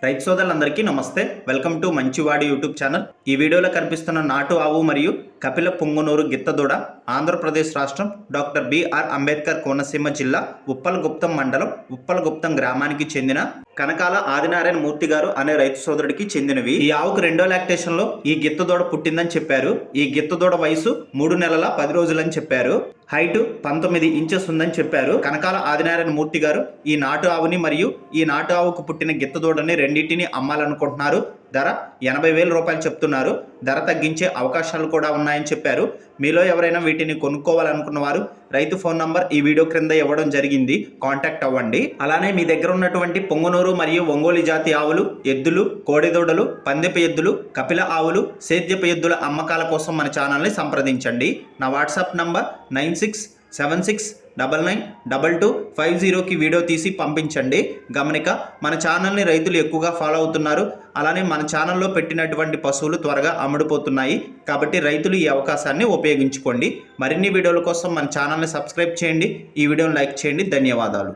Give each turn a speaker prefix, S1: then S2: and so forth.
S1: రైతు సోదరులందరికీ నమస్తే. వెల్కమ్ టు మంచివాడి యూట్యూబ్ ఛానల్. ఈ వీడియోలో కనిపిస్తున్న నాటు ఆవు మరియు కపిల పొంగునూరు గిత్తదూడ ఆంధ్రప్రదేశ్ రాష్ట్రం డాక్టర్ బిఆర్ అంబేద్కర్ కోనసీమ జిల్లా ఉప్పలగుప్తం మండలం ఉప్పలగుప్తం గ్రామానికి చెందిన కనకాల ఆదినారాయణ మూర్తి గారు అనే రైతు సోదరుడికి చెందినవి. ఈ ఆవుకు రెండో లాక్టేషన్ లో ఈ గిత్తదూడ పుట్టిందని చెప్పారు. ఈ గిత్తదూడ వయసు 3 నెలల 10 రోజులని చెప్పారు. హైట్ 19 ఇంచెస్ ఉందని చెప్పారు. కనకాల ఆదినారాయణ మూర్తి గారు ఈ నాటు ఆవుని మరియు ఈ నాటు ఆవుకు పుట్టిన గిత్తదూడని రెండింటిని అమ్మాలనుకుంటున్నారు. ధర 80,000 రూపాయలు చెప్తున్నారు. ధర తగ్గించే అవకాశాలు కూడా ఉన్నాయని చెప్పారు. మీలో ఎవరైనా వీటిని కొనుక్కోవాలనుకున్న వారు రైతు ఫోన్ నంబర్ ఈ వీడియో క్రింద ఇవ్వడం జరిగింది, కాంటాక్ట్ అవ్వండి. అలానే మీ దగ్గర ఉన్నటువంటి పొంగునూరు మరియు ఒంగోలు జాతి ఆవులు, ఎద్దులు, కోడెదూడలు, పందెపు ఎద్దులు, కపిల ఆవులు, సేద్యపు ఎద్దుల అమ్మకాల కోసం మన ఛానల్ని సంప్రదించండి. నా వాట్సాప్ నంబర్ 9676992250కి వీడియో తీసి పంపించండి. గమనిక, మన ఛానల్ని రైతులు ఎక్కువగా ఫాలో అవుతున్నారు. అలానే మన ఛానల్లో పెట్టినటువంటి పశువులు త్వరగా అమ్ముడుపోతున్నాయి. కాబట్టి రైతులు ఈ అవకాశాన్ని ఉపయోగించుకోండి. మరిన్ని వీడియోల కోసం మన ఛానల్ని సబ్స్క్రైబ్ చేయండి. ఈ వీడియోని లైక్ చేయండి. ధన్యవాదాలు.